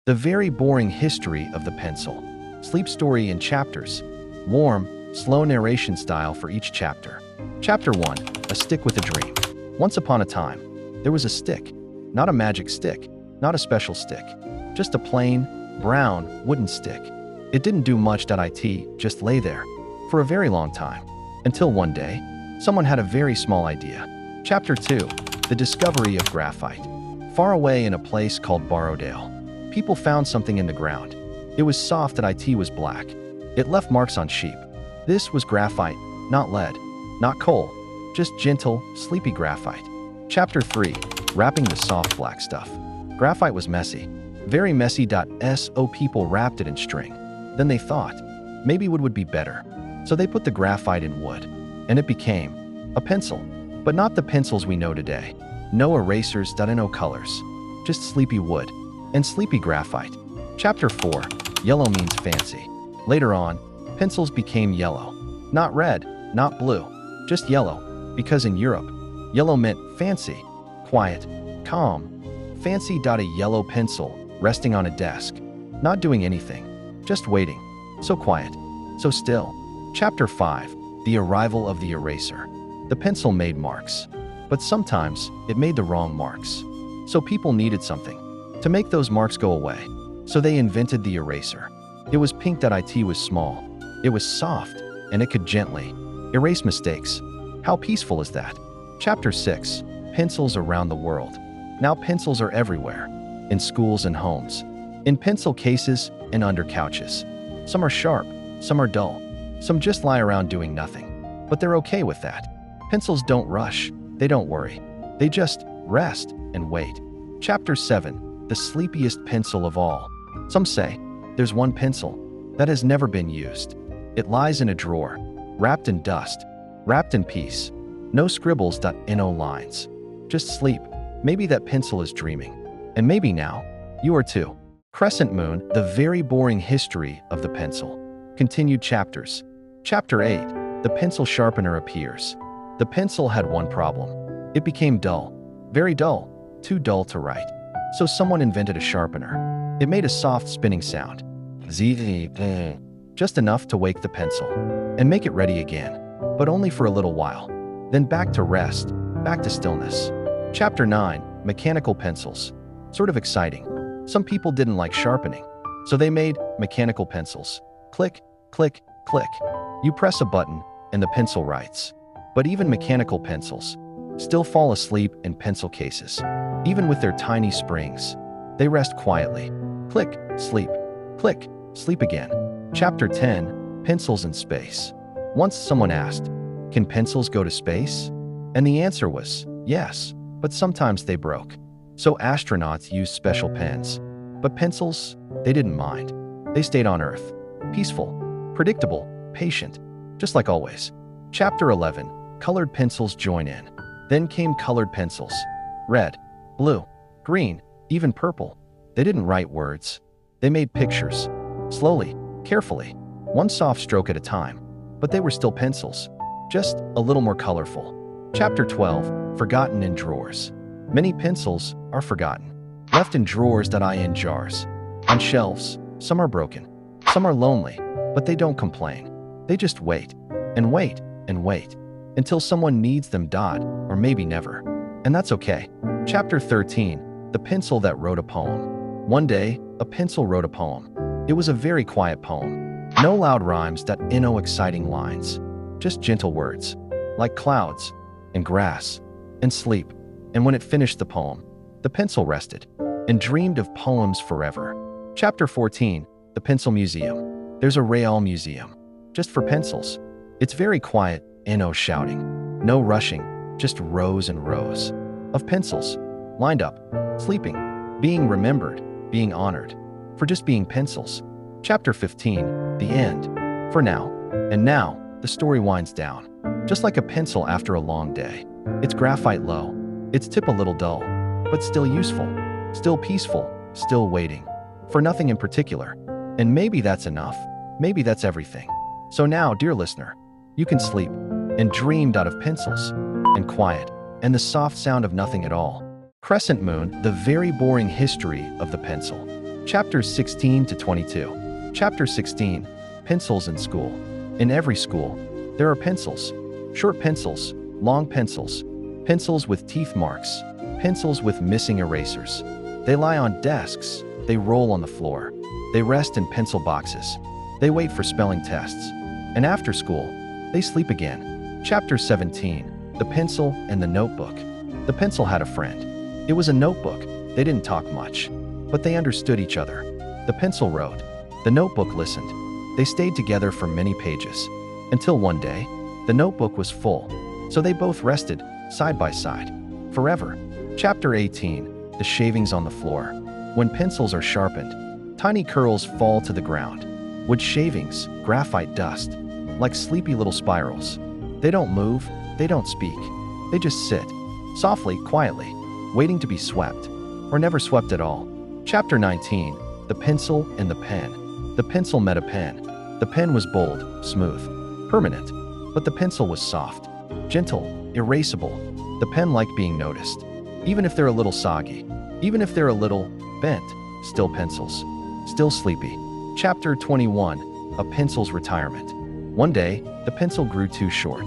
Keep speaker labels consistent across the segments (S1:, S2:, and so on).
S1: The very boring history of the pencil. Sleep story in chapters. Warm, slow narration style for each chapter. Chapter 1. A Stick with a Dream. Once upon a time, there was a stick. Not a magic stick, not a special stick. Just a plain, brown, wooden stick. It didn't do much. Just lay there for a very long time. Until one day, someone had a very small idea. Chapter 2. The Discovery of Graphite. Far away in a place called Borrowdale, people found something in the ground. It was soft and it was black. It left marks on sheep. This was graphite, not lead, not coal, just gentle, sleepy graphite. Chapter 3. Wrapping the soft black stuff. Graphite was messy. Very messy. So people wrapped it in string. Then they thought, maybe wood would be better. So they put the graphite in wood, and it became a pencil. But not the pencils we know today. No erasers. No colors. Just sleepy wood and sleepy graphite. Chapter 4. Yellow means fancy. Later on, pencils became yellow. Not red, not blue, just yellow, because in Europe, yellow meant fancy, quiet, calm. Fancy. A yellow pencil resting on a desk, not doing anything, just waiting. So quiet, so still. Chapter 5. The Arrival of the Eraser. The pencil made marks, but sometimes it made the wrong marks. So people needed something to make those marks go away. So they invented the eraser. It was pink. It was small. It was soft, and it could gently erase mistakes. How peaceful is that? Chapter 6. Pencils around the world. Now pencils are everywhere, in schools and homes, in pencil cases and under couches. Some are sharp, some are dull, some just lie around doing nothing. But they're okay with that. Pencils don't rush, they don't worry. They just rest and wait. Chapter 7. The sleepiest pencil of all. Some say there's one pencil that has never been used. It lies in a drawer, wrapped in dust, wrapped in peace. No scribbles. No lines. Just sleep. Maybe that pencil is dreaming. And maybe now, you are too. Crescent Moon. The very boring history of the pencil. Continued chapters. Chapter 8. The pencil sharpener appears. The pencil had one problem. It became dull. Very dull. Too dull to write. So someone invented a sharpener. It made a soft spinning sound. Just enough to wake the pencil and make it ready again, but only for a little while. Then back to rest, back to stillness. Chapter 9. Mechanical pencils. Sort of exciting. Some people didn't like sharpening, so they made mechanical pencils. Click, click, click. You press a button and the pencil writes. But even mechanical pencils still fall asleep in pencil cases. Even with their tiny springs, they rest quietly. Click, sleep. Click, sleep again. Chapter 10. Pencils in space. Once someone asked, can pencils go to space? And the answer was yes, but sometimes they broke. So astronauts used special pens. But pencils, they didn't mind. They stayed on Earth. Peaceful, predictable, patient, just like always. Chapter 11. Colored pencils join in. Then came colored pencils. Red, blue, green, even purple. They didn't write words. They made pictures. Slowly, carefully, one soft stroke at a time. But they were still pencils, just a little more colorful. Chapter 12. Forgotten in drawers. Many pencils are forgotten. Left in drawers. In jars. On shelves. Some are broken. Some are lonely, but they don't complain. They just wait, and wait, and wait, until someone needs them. Or maybe never. And that's okay. Chapter 13. The pencil that wrote a poem. One day, a pencil wrote a poem. It was a very quiet poem. No loud rhymes. No exciting lines. Just gentle words, like clouds, and grass, and sleep. And when it finished the poem, the pencil rested, and dreamed of poems forever. Chapter 14. The Pencil Museum. There's a Real museum, just for pencils. It's very quiet, and no shouting, no rushing, just rows and rows of pencils, lined up, sleeping, being remembered, being honored, for just being pencils. Chapter 15. The End. For now. And now, the story winds down. Just like a pencil after a long day. It's graphite low. Its tip a little dull, but still useful, still peaceful, still waiting. For nothing in particular. And maybe that's enough. Maybe that's everything. So now, dear listener, you can sleep and dream out of pencils and quiet and the soft sound of nothing at all. Crescent Moon. The very boring history of the pencil. Chapters 16 to 22. Chapter 16. Pencils in school. In every school, there are pencils. Short pencils, long pencils, pencils with teeth marks, pencils with missing erasers. They lie on desks, they roll on the floor, they rest in pencil boxes, they wait for spelling tests, and after school, they sleep again. Chapter 17. The pencil and the notebook. The pencil had a friend. It was a notebook. They didn't talk much, but they understood each other. The pencil wrote. The notebook listened. They stayed together for many pages, until one day, the notebook was full, so they both rested, side by side, forever. Chapter 18. The shavings on the floor. When pencils are sharpened, tiny curls fall to the ground. Wood shavings, graphite dust, like sleepy little spirals. They don't move, they don't speak. They just sit, softly, quietly, waiting to be swept, or never swept at all. Chapter 19. The pencil and the pen. The pencil met a pen. The pen was bold, smooth, permanent, but the pencil was soft, gentle, erasable. The pen liked being noticed, even if they're a little soggy, even if they're a little bent, still pencils, still sleepy. Chapter 21. A pencil's retirement. One day, the pencil grew too short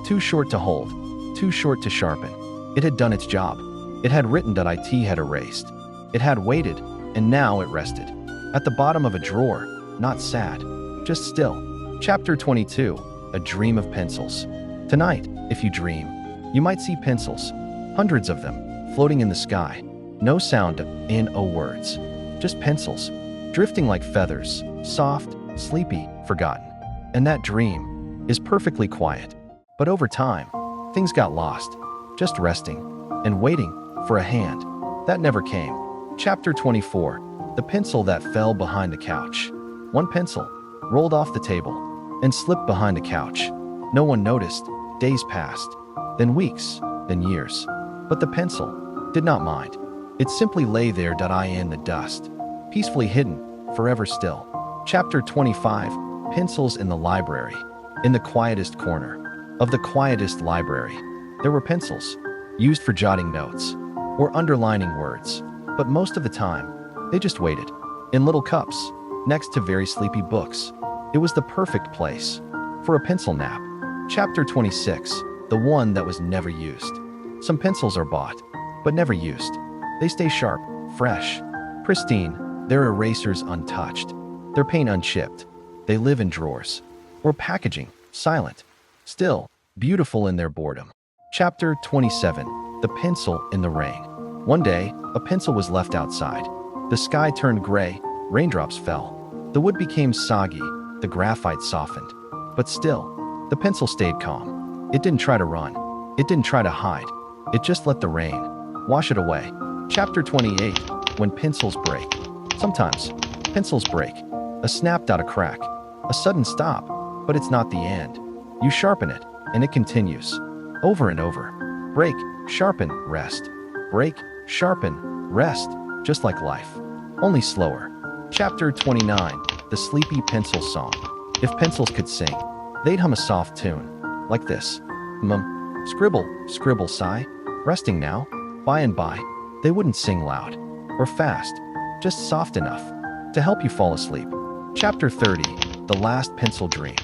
S1: to hold, too short to sharpen. It had done its job. It had written that IT had erased. It had waited, and now it rested. At the bottom of a drawer, not sad, just still. Chapter 22. A dream of pencils. Tonight, if you dream, you might see pencils, hundreds of them, floating in the sky. No sound in o words, just pencils, drifting like feathers, soft, sleepy, forgotten. And that dream is perfectly quiet. But over time, things got lost, just resting and waiting for a hand that never came. Chapter 24. The pencil that fell behind the couch. One pencil rolled off the table and slipped behind the couch. No one noticed. Days passed, then weeks, then years. But the pencil did not mind. It simply lay there in the dust, peacefully hidden, forever still. Chapter 25. Pencils in the library. In the quietest corner of the quietest library, there were pencils, used for jotting notes or underlining words. But most of the time, they just waited, in little cups, next to very sleepy books. It was the perfect place for a pencil nap. Chapter 26. The one that was never used. Some pencils are bought, but never used. They stay sharp, fresh, pristine, their erasers untouched, their paint unchipped. They live in drawers or packaging, silent, still, beautiful in their boredom. Chapter 27. The pencil in the rain. One day, a pencil was left outside. The sky turned gray, raindrops fell. The wood became soggy, the graphite softened. But still, the pencil stayed calm. It didn't try to run. It didn't try to hide. It just let the rain wash it away. Chapter 28. When pencils break. Sometimes, pencils break. A snap out a crack. A sudden stop. But it's not the end. You sharpen it, and it continues. Over and over. Break, sharpen, rest. Break, sharpen, rest. Just like life. Only slower. Chapter 29. The Sleepy Pencil Song. If pencils could sing, they'd hum a soft tune. Like this. Scribble, scribble, sigh. Resting now. By and by. They wouldn't sing loud or fast. Just soft enough to help you fall asleep. Chapter 30. The Last Pencil Dream.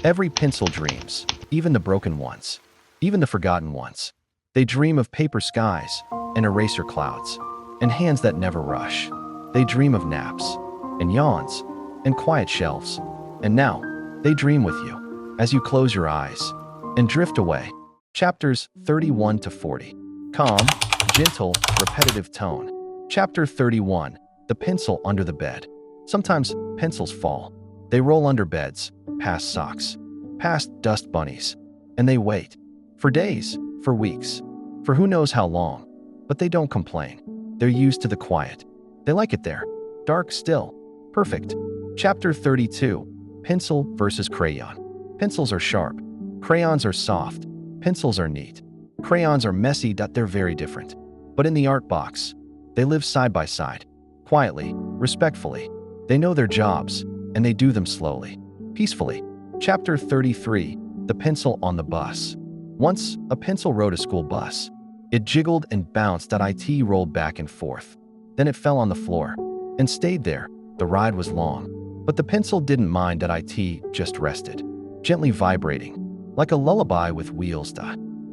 S1: Every pencil dreams, even the broken ones, even the forgotten ones. They dream of paper skies and eraser clouds and hands that never rush. They dream of naps and yawns and quiet shelves. And now, they dream with you as you close your eyes and drift away. Chapters 31 to 40. Calm, gentle, repetitive tone. Chapter 31. The pencil under the bed. Sometimes pencils fall. They roll under beds, past socks, past dust bunnies, and they wait. For days, for weeks, for who knows how long. But they don't complain. They're used to the quiet. They like it there. Dark still. Perfect. Chapter 32. Pencil versus crayon. Pencils are sharp. Crayons are soft. Pencils are neat. Crayons are messy. They're very different. But in the art box, they live side by side. Quietly, respectfully. They know their jobs, and they do them slowly, peacefully. Chapter 33. The Pencil on the Bus. Once, a pencil rode a school bus. It jiggled and bounced. IT rolled back and forth. Then it fell on the floor. and stayed there. The ride was long, but the pencil didn't mind that it just rested, gently vibrating, like a lullaby with wheels.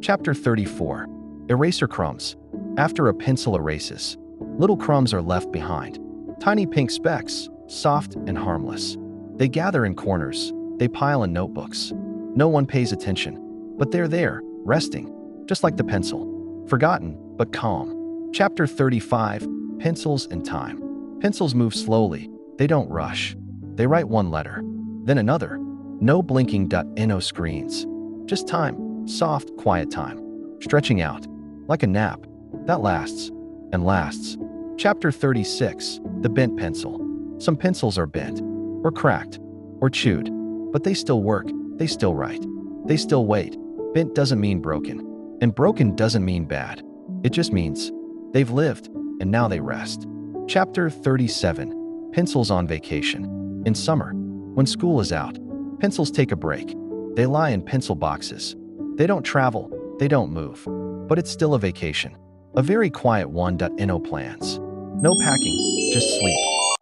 S1: Chapter 34. Eraser crumbs. After a pencil erases, little crumbs are left behind. Tiny pink specks, soft and harmless. They gather in corners, they pile in notebooks. No one pays attention, but they're there, resting, just like the pencil. Forgotten, but calm. Chapter 35. Pencils and time. Pencils move slowly, they don't rush. They write one letter, then another. No blinking. No screens. Just time, soft, quiet time, stretching out, like a nap, that lasts, and lasts. Chapter 36. The bent pencil. Some pencils are bent, or cracked, or chewed, but they still work, they still write, they still wait. Bent doesn't mean broken, and broken doesn't mean bad. It just means they've lived, and now they rest. Chapter 37. Pencils on vacation. In summer, when school is out, pencils take a break. They lie in pencil boxes. They don't travel, they don't move. But it's still a vacation. A very quiet one. No plans. No packing, just sleep.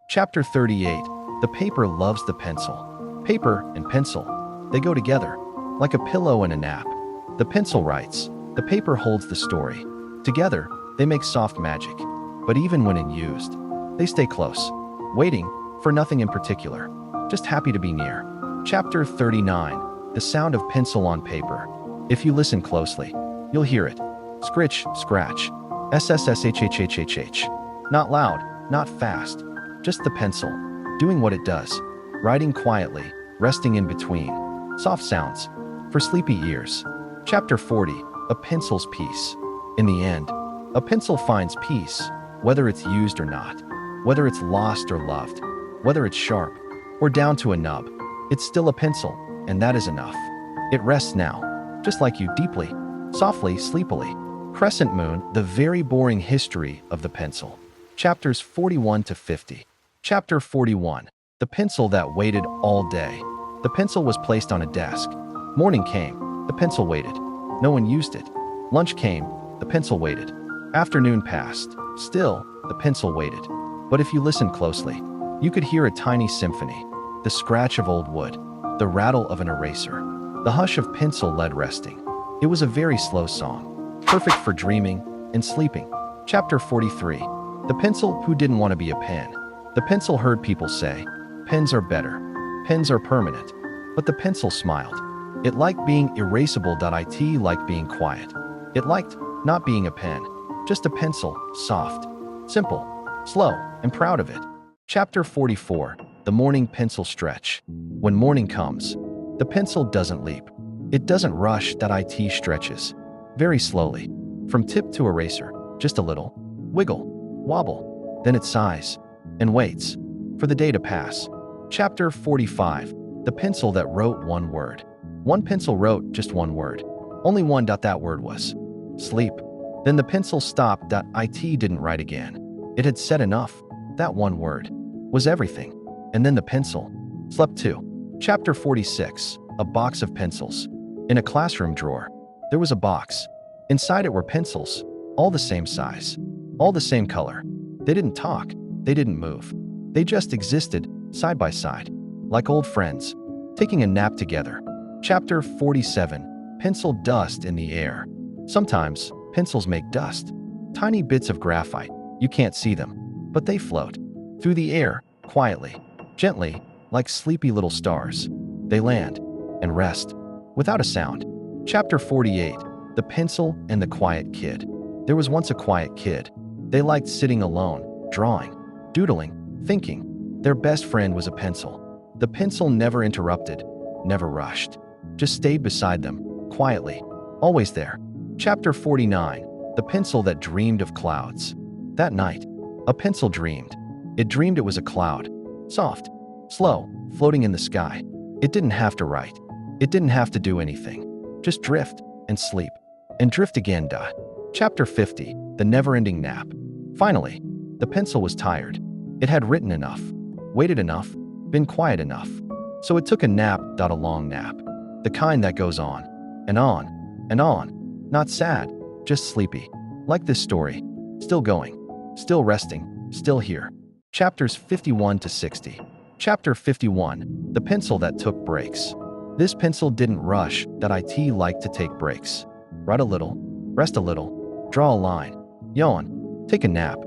S1: Chapter 38. The paper loves the pencil. Paper and pencil, they go together, like a pillow and a nap. The pencil writes, the paper holds the story. Together, they make soft magic. But even when unused, they stay close, waiting for nothing in particular, just happy to be near. Chapter 39. The sound of pencil on paper. If you listen closely, you'll hear it. Scritch, scratch. SSSHHHHH. Not loud, not fast. Just the pencil, doing what it does. Writing quietly, resting in between. Soft sounds, for sleepy ears. Chapter 40. A pencil's peace. In the end, a pencil finds peace, whether it's used or not. Whether it's lost or loved. Whether it's sharp, or down to a nub. It's still a pencil, and that is enough. It rests now, just like you, deeply, softly, sleepily. Crescent Moon. The very boring history of the pencil. Chapters 41 to 50. Chapter 41. The pencil that waited all day. The pencil was placed on a desk. Morning came, the pencil waited. No one used it. Lunch came, the pencil waited. Afternoon passed, still, the pencil waited. But if you listened closely, you could hear a tiny symphony. The scratch of old wood, the rattle of an eraser, the hush of pencil-lead resting. It was a very slow song, perfect for dreaming and sleeping. Chapter 43. The pencil who didn't want to be a pen. The pencil heard people say, pens are better, pens are permanent. But the pencil smiled. It liked being erasable. It liked being quiet. It liked not being a pen, just a pencil, soft, simple, slow, and proud of it. Chapter 44. The morning pencil stretch. When morning comes, the pencil doesn't leap. It doesn't rush. It stretches, very slowly, from tip to eraser, just a little, wiggle, wobble. Then it sighs and waits for the day to pass. Chapter 45. The pencil that wrote one word. One pencil wrote just one word. Only one. That word was sleep. Then the pencil stopped. It didn't write again. It had said enough. That one word was everything. And then the pencil slept too. Chapter 46. A box of pencils. In a classroom drawer, there was a box. Inside it were pencils, all the same size, all the same color. They didn't talk, they didn't move. They just existed, side by side, like old friends, taking a nap together. Chapter 47. Pencil dust in the air. Sometimes, pencils make dust. Tiny bits of graphite. You can't see them, but they float through the air, quietly, gently, like sleepy little stars. They land and rest, without a sound. Chapter 48. The pencil and the quiet kid. There was once a quiet kid. They liked sitting alone, drawing, doodling, thinking. Their best friend was a pencil. The pencil never interrupted, never rushed, just stayed beside them, quietly, always there. Chapter 49. The pencil that dreamed of clouds. That night, a pencil dreamed. It dreamed it was a cloud, soft, slow, floating in the sky. It didn't have to write. It didn't have to do anything. Just drift and sleep and drift again. Chapter 50. The never-ending nap. Finally, the pencil was tired. It had written enough, waited enough, been quiet enough. So it took a nap. A long nap. The kind that goes on and on and on. Not sad, just sleepy. Like this story. Still going, still resting, still here. Chapters 51 to 60. Chapter 51. The Pencil That Took Breaks. This pencil didn't rush, that it liked to take breaks. Write a little, rest a little, draw a line, yawn, take a nap.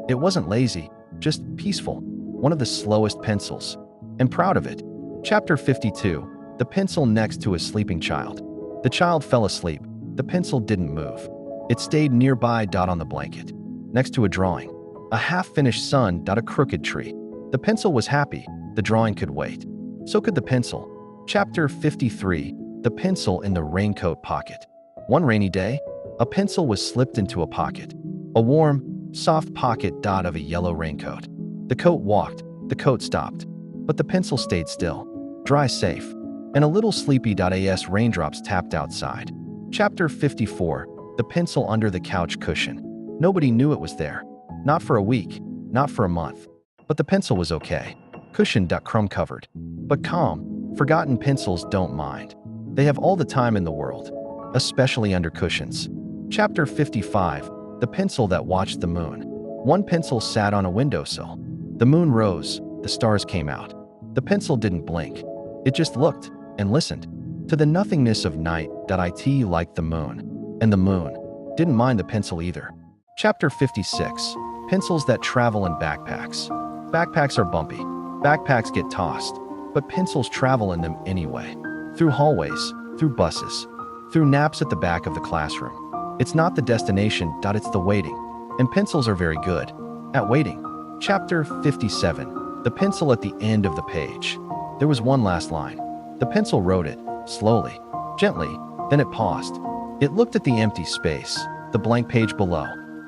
S1: It wasn't lazy, just peaceful. One of the slowest pencils. And proud of it. Chapter 52. The pencil next to a sleeping child. The child fell asleep. The pencil didn't move. It stayed nearby on the blanket. Next to a drawing. A half-finished sun. A crooked tree. The pencil was happy. The drawing could wait. So could the pencil. Chapter 53. The Pencil in the Raincoat Pocket. One rainy day, a pencil was slipped into a pocket. A warm, soft pocket of a yellow raincoat. The coat walked. The coat stopped. But the pencil stayed still. Dry safe. And a little sleepy. As raindrops tapped outside. Chapter 54. The Pencil Under the Couch Cushion. Nobody knew it was there. Not for a week. Not for a month. But the pencil was okay. Cushion. Crumb covered. But calm, forgotten pencils don't mind. They have all the time in the world. Especially under cushions. Chapter 55. The Pencil That Watched the Moon. One pencil sat on a windowsill. The moon rose. The stars came out. The pencil didn't blink. It just looked and listened to the nothingness of night. It liked the moon. And the moon didn't mind the pencil either. Chapter 56. Pencils That Travel in Backpacks. Backpacks are bumpy. Backpacks get tossed. But pencils travel in them anyway. Through hallways, through buses, through naps at the back of the classroom. It's not the destination. It's the waiting. And pencils are very good at waiting. Chapter 57. The Pencil at the End of the Page. There was one last line. The pencil wrote it, slowly, gently, then it paused. It looked at the empty space, the blank page below.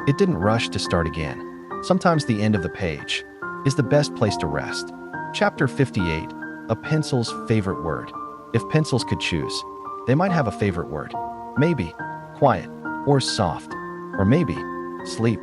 S1: It didn't rush to start again. Sometimes the end of the page is the best place to rest. Chapter 58. A Pencil's Favorite Word. If pencils could choose, they might have a favorite word. Maybe quiet, or soft, or maybe sleep.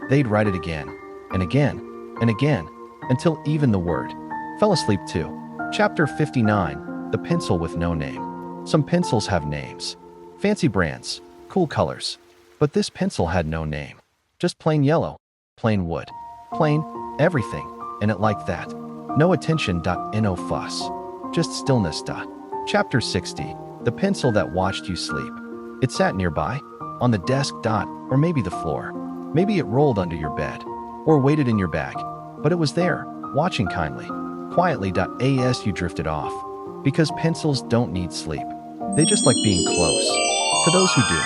S1: They'd write it again, and again, and again, until even the word fell asleep too. Chapter 59. The Pencil with No Name. Some pencils have names. Fancy brands, cool colors. But this pencil had no name. Just plain yellow, plain wood, plain everything, and it liked that. No attention. No fuss. Just stillness. Chapter 60. The Pencil That Watched You Sleep. It sat nearby, on the desk. Or maybe the floor. Maybe it rolled under your bed, or waited in your bag. But it was there, watching kindly, quietly. As you drifted off. Because pencils don't need sleep. They just like being close to those who do.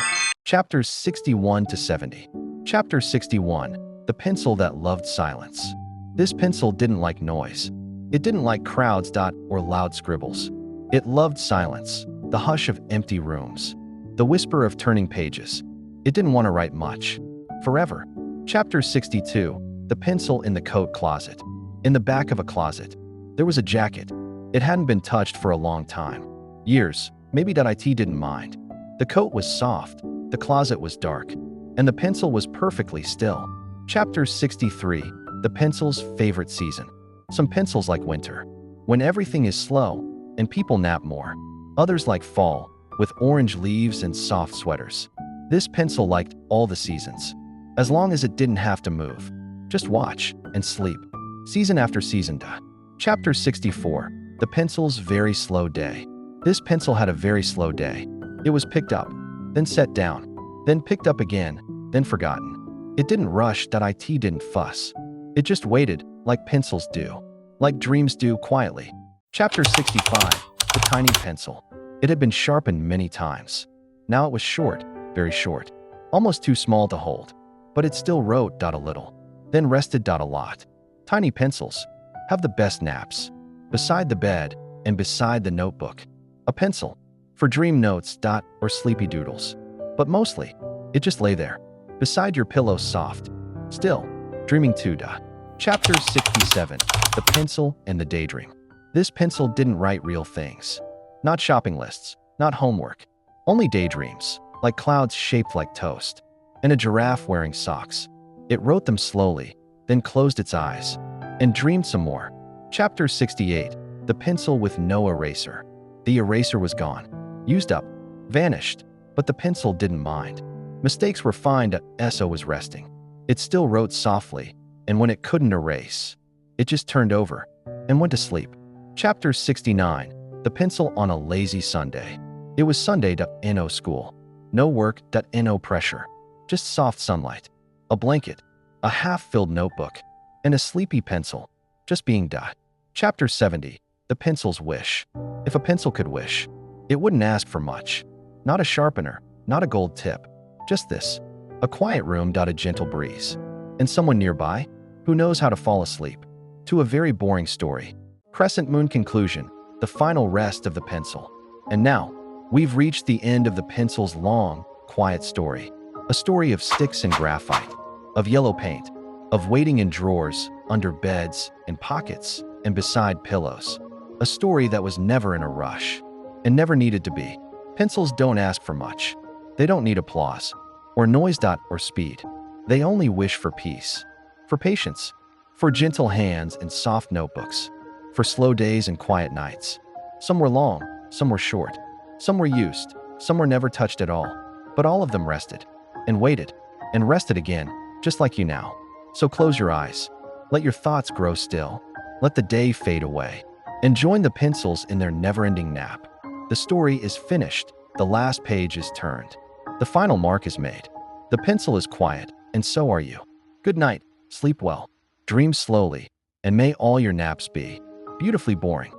S1: Chapters 61 to 70. Chapter 61. The Pencil That Loved Silence. This pencil didn't like noise. It didn't like crowds. Or loud scribbles. It loved silence, the hush of empty rooms, the whisper of turning pages. It didn't want to write much. Forever. Chapter 62. The Pencil in the Coat Closet. In the back of a closet, there was a jacket. It hadn't been touched for a long time. Years. Maybe it didn't mind. The coat was soft, the closet was dark, and the pencil was perfectly still. Chapter 63. The Pencil's Favorite Season. Some pencils like winter, when everything is slow and people nap more. Others like fall, with orange leaves and soft sweaters. This pencil liked all the seasons, as long as it didn't have to move. Just watch and sleep. Season after season. Chapter 64. The Pencil's Very Slow Day. This pencil had a very slow day. It was picked up, then set down, then picked up again, then forgotten. It didn't rush. It didn't fuss. It just waited, like pencils do, like dreams do, quietly. Chapter 65. The Tiny Pencil. It had been sharpened many times. Now it was short, very short, almost too small to hold. But it still wrote a little, then rested a lot. Tiny pencils have the best naps. Beside the bed and beside the notebook. A pencil for dream notes or sleepy doodles. But mostly, it just lay there, beside your pillow, soft, still, dreaming too. Chapter 67. The Pencil and the Daydream. This pencil didn't write real things. Not shopping lists, not homework. Only daydreams, like clouds shaped like toast, and a giraffe wearing socks. It wrote them slowly, then closed its eyes, and dreamed some more. Chapter 68. The Pencil with No Eraser. The eraser was gone, used up, vanished, but the pencil didn't mind. Mistakes were fine. So was resting. It still wrote softly, and when it couldn't erase, It just turned over and went to sleep. Chapter 69. The Pencil on a Lazy Sunday. It was Sunday. No school. No work. No pressure. Just soft sunlight. A blanket. A half-filled notebook. And a sleepy pencil. Just being . Chapter 70. The Pencil's Wish. If a pencil could wish, it wouldn't ask for much. Not a sharpener. Not a gold tip. Just this. A quiet room. A gentle breeze. And someone nearby who knows how to fall asleep to a very boring story. Crescent Moon. Conclusion. The final rest of the pencil. And now, we've reached the end of the pencil's long, quiet story. A story of sticks and graphite, of yellow paint, of waiting in drawers, under beds, in pockets, and beside pillows. A story that was never in a rush, and never needed to be. Pencils don't ask for much. They don't need applause, or noise. Or speed. They only wish for peace, for patience, for gentle hands and soft notebooks, for slow days and quiet nights. Some were long, some were short, some were used, some were never touched at all, but all of them rested, and waited, and rested again, just like you now. So close your eyes, let your thoughts grow still, let the day fade away, and join the pencils in their never-ending nap. The story is finished, the last page is turned, the final mark is made. The pencil is quiet, and so are you. Good night, sleep well, dream slowly, and may all your naps be beautifully boring.